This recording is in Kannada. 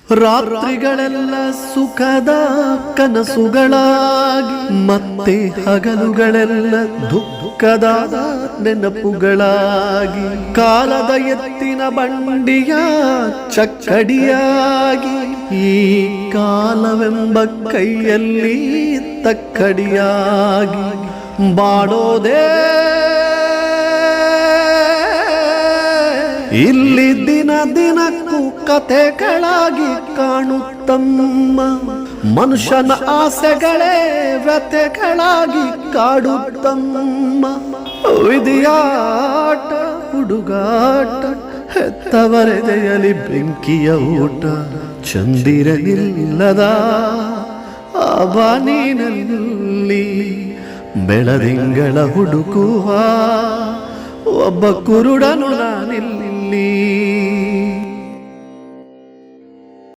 ರಾತ್ರಿಗಳೆಲ್ಲ ಸುಖದ ಕನಸುಗಳಾಗಿ ಮತ್ತೆ ಹಗಲುಗಳೆಲ್ಲ ದುಃಖದ ನೆನಪುಗಳಾಗಿ ಕಾಲದ ಎತ್ತಿನ ಬಂಡಿಯ ಚಕ್ಕಡಿಯಾಗಿ ಈ ಕಾಲವೆಂಬ ಕೈಯಲ್ಲಿ ತಕ್ಕಡಿಯಾಗಿ ಬಾಡೋದೇ ಇಲ್ಲಿ ದಿನ ದಿನಕ್ಕೂ ಕಥೆಗಳಾಗಿ ಕಾಣುತ್ತಮ್ಮ ಮನುಷ್ಯನ ಆಸೆಗಳೇ ವ್ಯಥೆಗಳಾಗಿ ಕಾಡುತ್ತಮ್ಮ ವಿಧಿಯಾಟ ಹುಡುಗಾಟ ಹೆತ್ತವರೆದೆಯಲಿ ಬೆಂಕಿಯ ಊಟ ಚಂದಿರನಿಲ್ಲದ ಆ ಬಾನಿನಲ್ಲಿ ಬೆಳದಿಂಗಳ ಹುಡುಕುವ ಒಬ್ಬ ಕುರುಡನು ನಾನಿಲ್ಲಿ